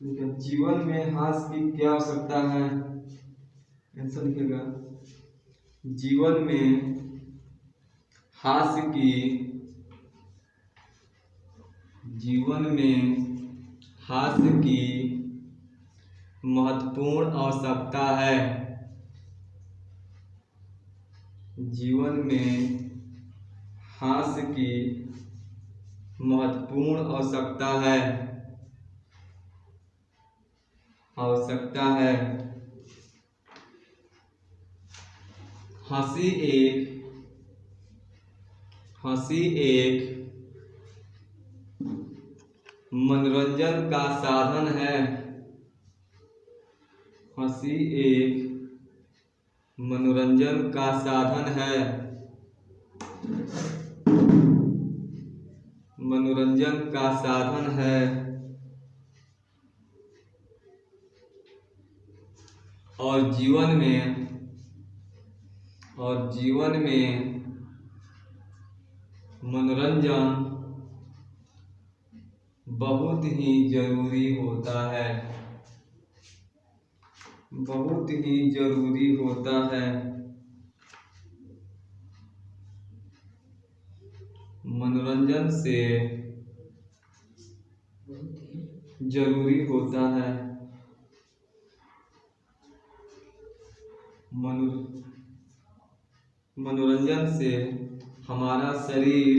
जीवन में हास्य की क्या आवश्यकता है? आंसर लिखिएगा। जीवन में हास्य की महत्वपूर्ण आवश्यकता है। जीवन में हास्य की महत्वपूर्ण आवश्यकता है। हंसी एक मनोरंजन का साधन है। हंसी एक मनोरंजन का साधन है। और जीवन में मनोरंजन बहुत ही जरूरी होता है। मनोरंजन से जरूरी होता है। मनोरंजन से हमारा शरीर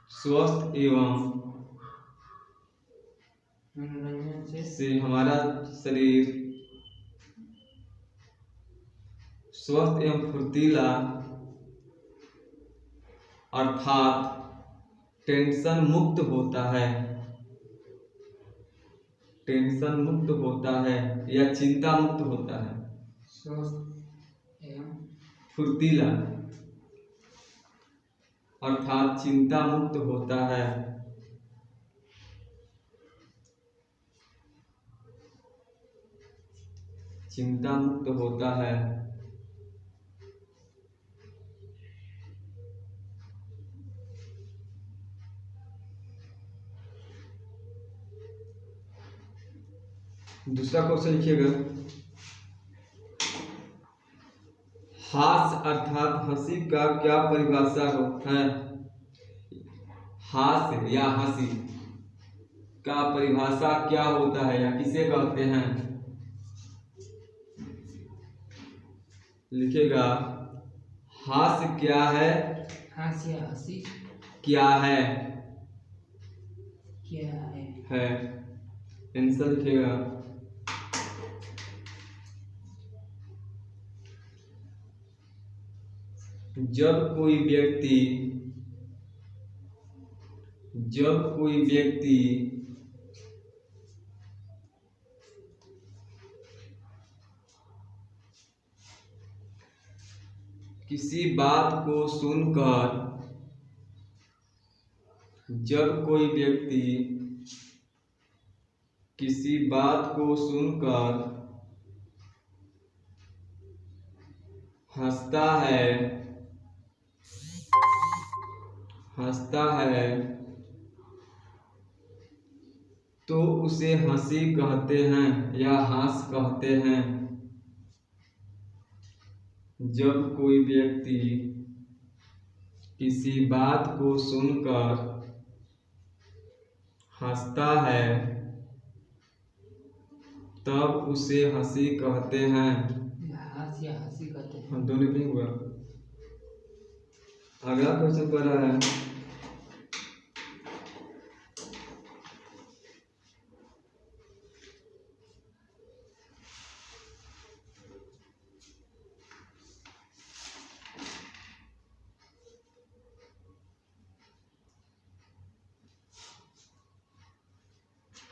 स्वस्थ एवं फुर्तीला अर्थात टेंशन मुक्त होता है या चिंता मुक्त होता है। स्वस्थ एवं फुर्तीला अर्थात चिंता मुक्त होता है। दूसरा क्वेश्चन लिखिएगा। हास्य अर्थात हंसी का क्या परिभाषा है? हास्य या हंसी का परिभाषा क्या होता है या किसे कहते हैं? लिखिएगा। हास्य क्या है? हास्य हंसी क्या है? है। आंसर लिखिएगा। जब कोई व्यक्ति किसी बात को सुनकर हंसता है तो उसे हंसी कहते हैं या हास्य कहते हैं। जब कोई व्यक्ति किसी बात को सुनकर हंसता है तब उसे हंसी कहते हैं। हास्य हंसी कहते हैं। दोनों नहीं हुआ। अगला क्वेश्चन कर रहा है।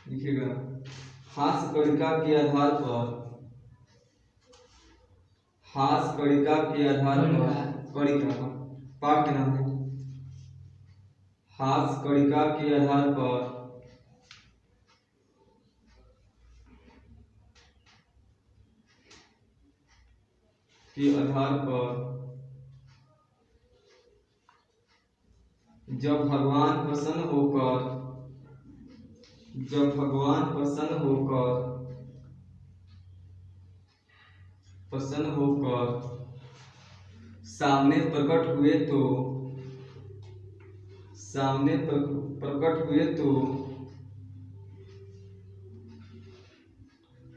लिखिएगा। हास्य कणिका के आधार पर कणिका पाठ के नाम है। हास्य कणिका के आधार पर जब भगवान प्रसन्न होकर जब भगवान प्रसन्न होकर सामने प्रकट हुए तो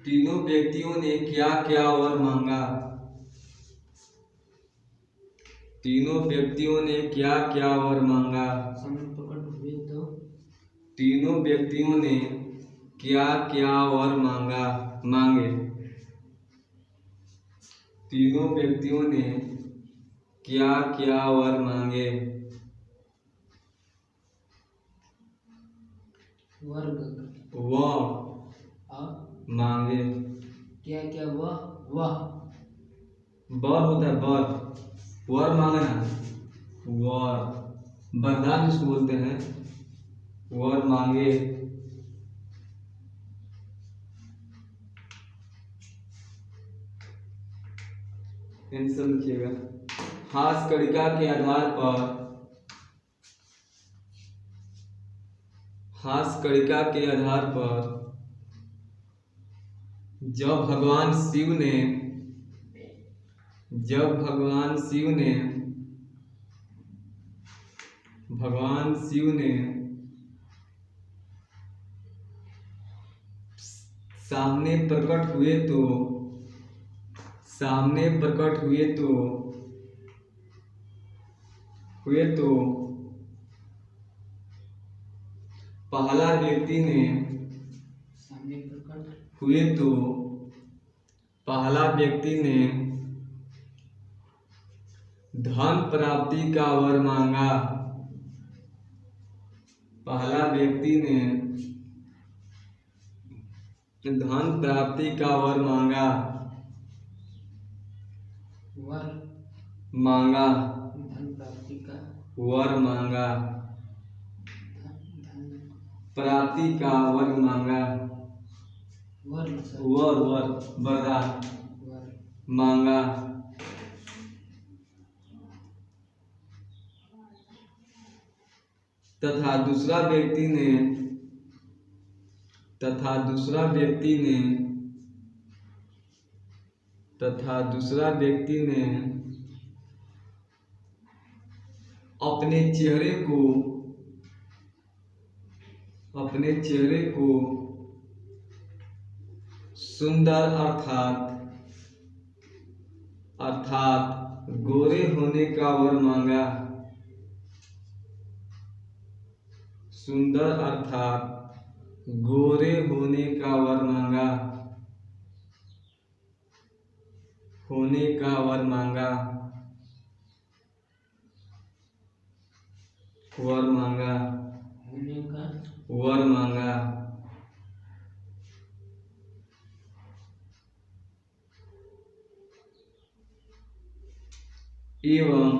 तीनों व्यक्तियों ने क्या क्या वर मांगा? तीनों व्यक्तियों ने क्या क्या वर मांगा? सामने प्रकट हुए तो तीनों व्यक्तियों ने क्या क्या वर मांगे? तीनों व्यक्तियों ने क्या क्या वर मांगे? वर्ग मांगे। क्या क्या वह वर होता है वर मांगना, वरदान जिसको बोलते हैं, वर मांगे। आंसर लिखिएगा। हास्य कणिका के आधार पर जब भगवान शिव ने सामने प्रकट हुए तो पहला व्यक्ति ने धन प्राप्ति का वर मांगा। पहला व्यक्ति ने धन प्राप्ति का वर मांगा। धन प्राप्ति का वर मांगा। प्राप्ति का वर मांगा। वरदान मांगा। तथा दूसरा व्यक्ति ने अपने चेहरे को सुंदर अर्थात गोरे होने का वर मांगा। सुंदर अर्थात गोरे होने का वर मांगा। होने का वर मांगा। एवं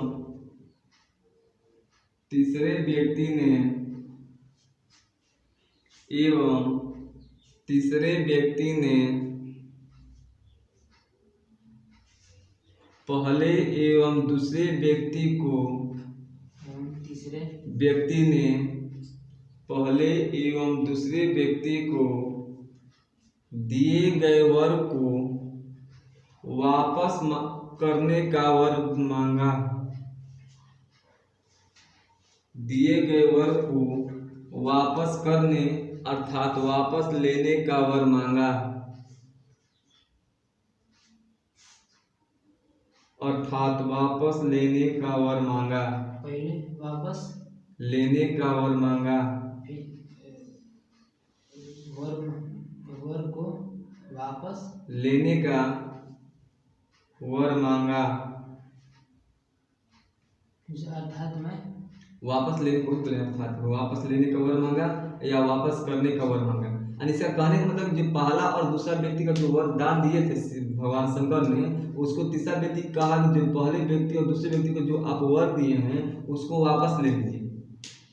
तीसरे व्यक्ति ने पहले एवं दूसरे व्यक्ति को दिए गए वर को वापस करने का वर मांगा। दिए गए वर को वापस करने अर्थात वापस लेने का वर मांगा। पहले वापस लेने का वर मांगा। वर को वापस लेने का वर मांगा। अर्थात मैं वापस लेने का वर मांगा या वापस करने का वर मांगा। और इसका कहने का मतलब जो पहला और दूसरा व्यक्ति का जो वरदान दिए थे भगवान शंकर ने, उसको तीसरा व्यक्ति कहा कि जो पहले व्यक्ति और दूसरे व्यक्ति को जो आप वर दिए हैं उसको वापस ले लीजिए,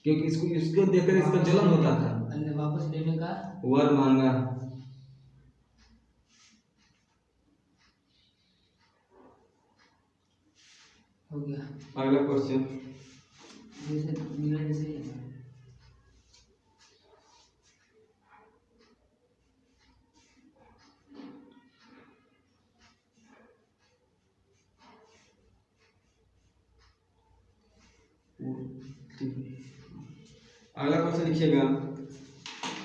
क्योंकि इसको देखकर इसका जलन होता था। वापस लेने का वर मांगा। हो गया। अगला क्वेश्चन। जैसे ठीक है। अगला क्वेश्चन लिखिएगा,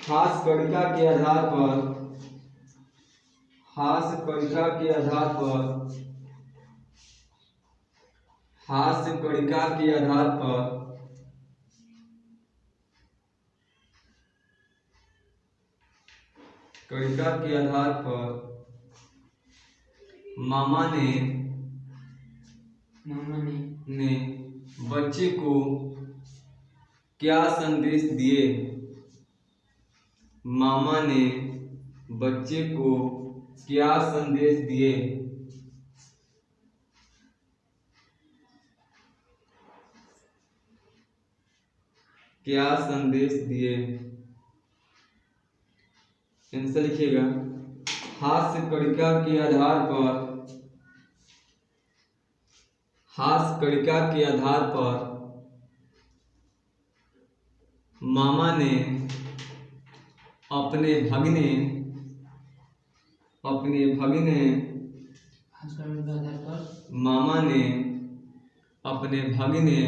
हास्य कणिका के आधार पर, हास्य कणिका के आधार पर, हास्य कणिका के आधार पर कणिका के आधार पर मामा ने बच्चे को क्या संदेश दिए? मामा ने बच्चे को क्या संदेश दिए? क्या संदेश दिए? आंसर लिखिएगा, हास्य कणिका के आधार पर, हास्य कणिका के आधार पर मामा ने अपने भगिने, अपने भगिने, हास्य कणिका के आधार पर मामा ने अपने भगिने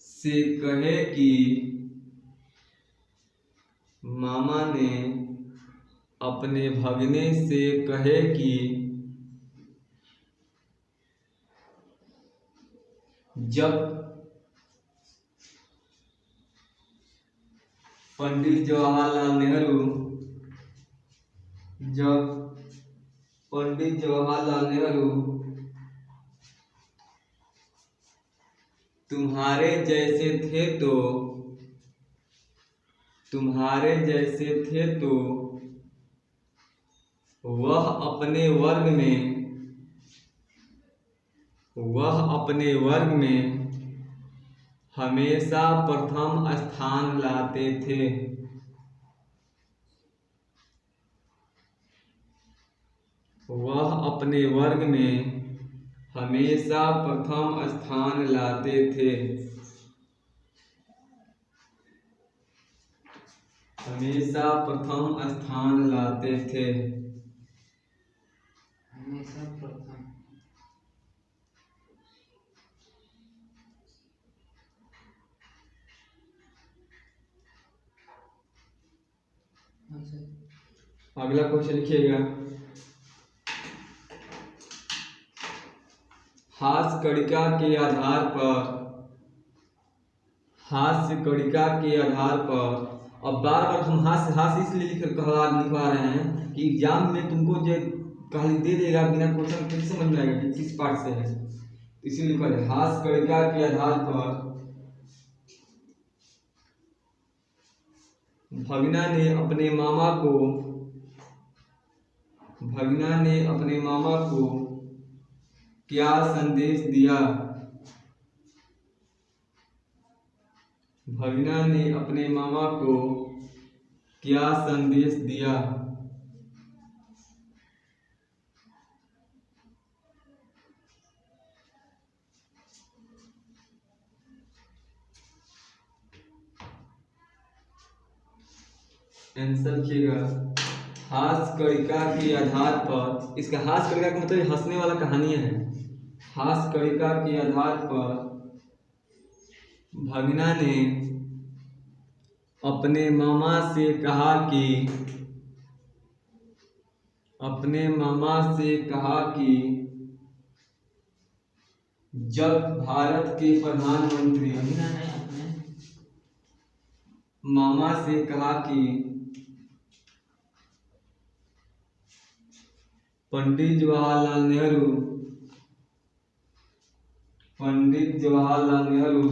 से कहे कि, मामा ने अपने भगिने से कहे कि जब पंडित जवाहरलाल नेहरू, जब पंडित जवाहरलाल नेहरू तुम्हारे जैसे थे तो, तुम्हारे जैसे थे तो वह अपने वर्ग में, वह अपने वर्ग में हमेशा प्रथम स्थान लाते थे। वह अपने वर्ग में हमेशा प्रथम स्थान लाते थे। हमेशा प्रथम स्थान लाते थे। हमेशा प्रथम। अगला क्वेश्चन लिखिएगा, हास्य कणिका के आधार पर, हास्य कणिका के आधार पर, अब बार बार हम हास्य हास्य इसलिए लिखवा रहे हैं कि एग्जाम में तुमको जो कहानी दे देगा बिना क्वेश्चन कैसे समझ में आएगा कि किस पार्ट से है, इसीलिए लिखा है हास्य कणिका के आधार पर भगना ने अपने मामा को, भगना ने अपने मामा को क्या संदेश दिया? भगना ने अपने मामा को क्या संदेश दिया? आंसर लिखिएगा, हास्य कणिका के आधार पर, इसका हास्य कणिका का मतलब हंसने वाला कहानी है। हास्य कणिका के आधार पर भगना ने अपने मामा से कहा कि, अपने मामा से कहा कि जब भारत के प्रधानमंत्री, मामा से कहा कि पंडित जवाहरलाल नेहरू, पंडित जवाहरलाल नेहरू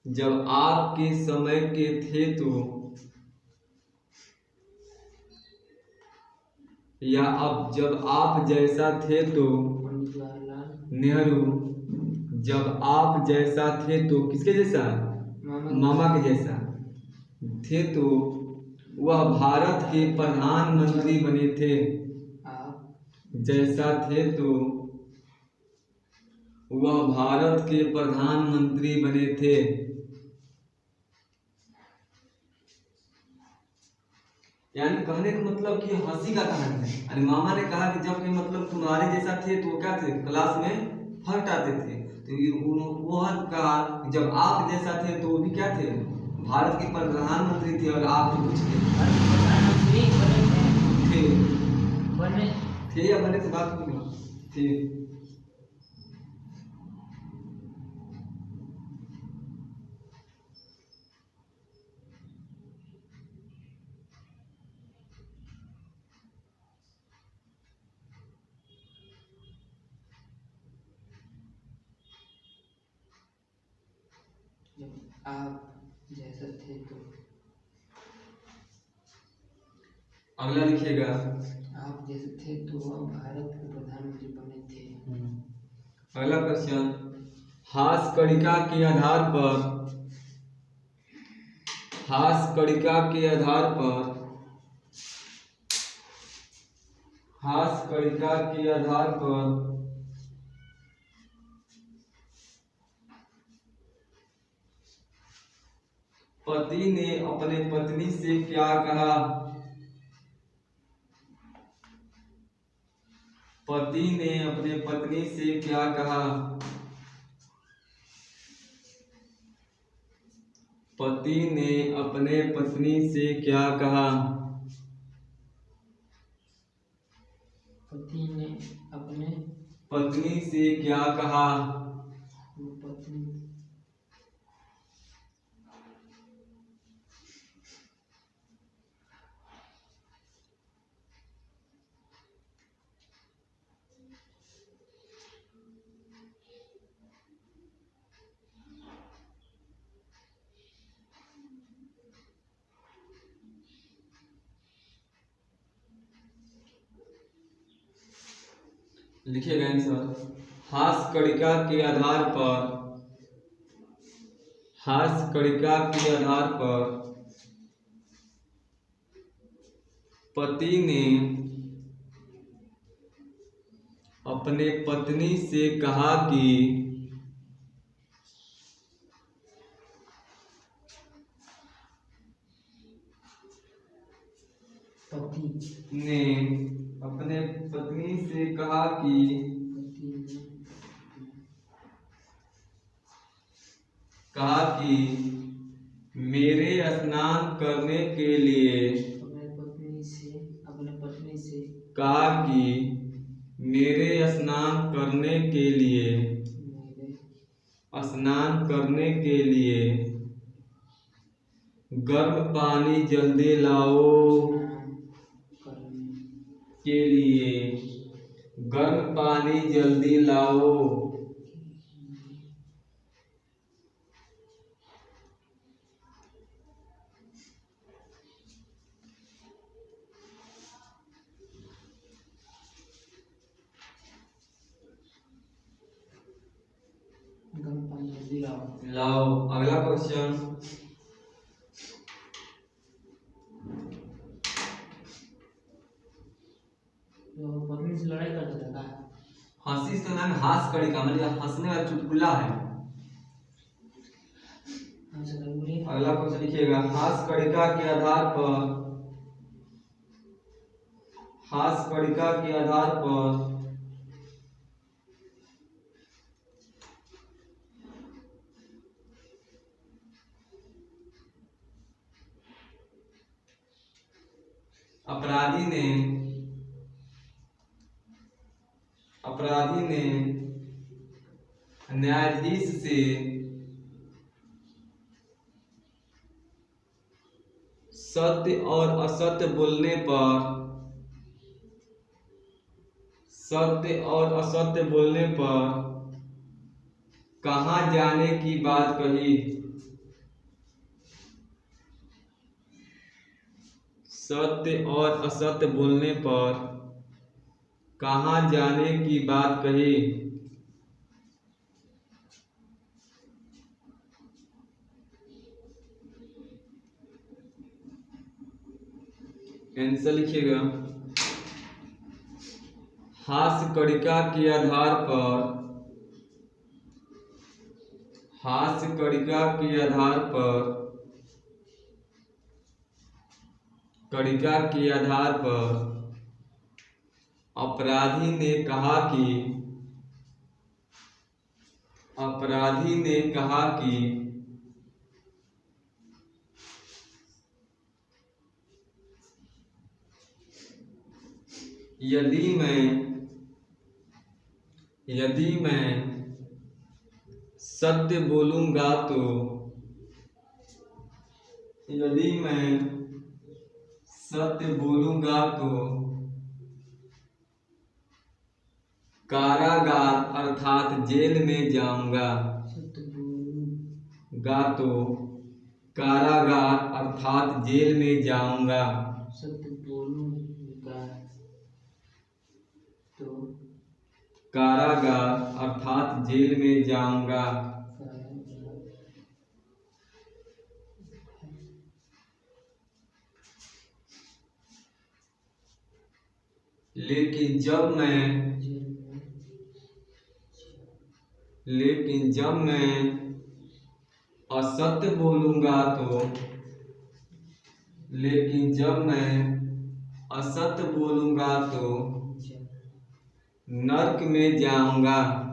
जब आपके समय के थे तो, या अब जब आप जैसा थे तो, नेहरू जब आप जैसा थे तो, किसके जैसा? मामा के जैसा थे तो वह भारत के प्रधानमंत्री बने थे। जैसा थे तो वह भारत के प्रधानमंत्री बने थे। यानी कहने का मतलब कि हंसी का कहानी है। मामा ने कहा कि जब ये मतलब तुम्हारे जैसा थे तो वो क्या थे? क्लास में फर्स्ट आते थे। तो वह कहा जब आप जैसा थे तो वो भी क्या थे, भारत के प्रधानमंत्री थे, और आप कुछ प्रधानमंत्री बने थे बने थे या बने थे, बात हुई ना थे। जब आप जैसा थे तो अगला लिखिएगा, आप जैसे थे तो वह भारत के प्रधानमंत्री बने थे। अगला क्वेश्चन, हास्य कणिका के आधार पर, हास्य कणिका के आधार पर, हास्य कणिका के आधार पर पति ने अपने पत्नी से क्या कहा, पति ने अपने पत्नी से क्या कहा, पति ने अपने पत्नी से क्या कहा, पति ने अपने पत्नी से क्या कहा, पत्नी लिखिएगा आंसर, हास्य कणिका के आधार पर, हास्य कणिका के आधार पर पति ने अपने पत्नी से कहा कि पति ने अपने पत्नी से कहा कि पति ने कहा कि मेरे स्नान करने के लिए, अपने पत्नी से कहा कि मेरे स्नान करने के लिए, स्नान करने के लिए गर्म पानी जल्दी लाओ, के लिए गर्म पानी जल्दी लाओ। गर्म पानी जल्दी लाओ। अगला क्वेश्चन, तो पत्नी से लड़ाई कर देता था। हंसी से नाम हास्य कणिका, मतलब हंसने वाला चुटकुला है। अगला क्वेश्चन लिखिएगा, हास्य कणिका के आधार पर, हास्य कणिका के आधार पर अपराधी ने न्यायाधीश से सत्य और असत्य बोलने पर, सत्य और असत्य बोलने पर कहाँ जाने की बात कही, सत्य और असत्य बोलने पर कहाँ जाने की बात कही। आंसर लिखिएगा, हास्य कणिका के आधार पर, हास्य कणिका के आधार पर, कणिका के आधार पर अपराधी ने कहा कि अपराधी ने कहा कि यदि मैं सत्य बोलूंगा तो कारागार अर्थात जेल में जाऊंगा। सत्य बोलूंगा तो कारागार अर्थात जेल में जाऊंगा। सत्य बोलूंगा तो कारागार अर्थात जेल में जाऊंगा। लेकिन जब मैं असत्य बोलूंगा तो नर्क में जाऊंगा।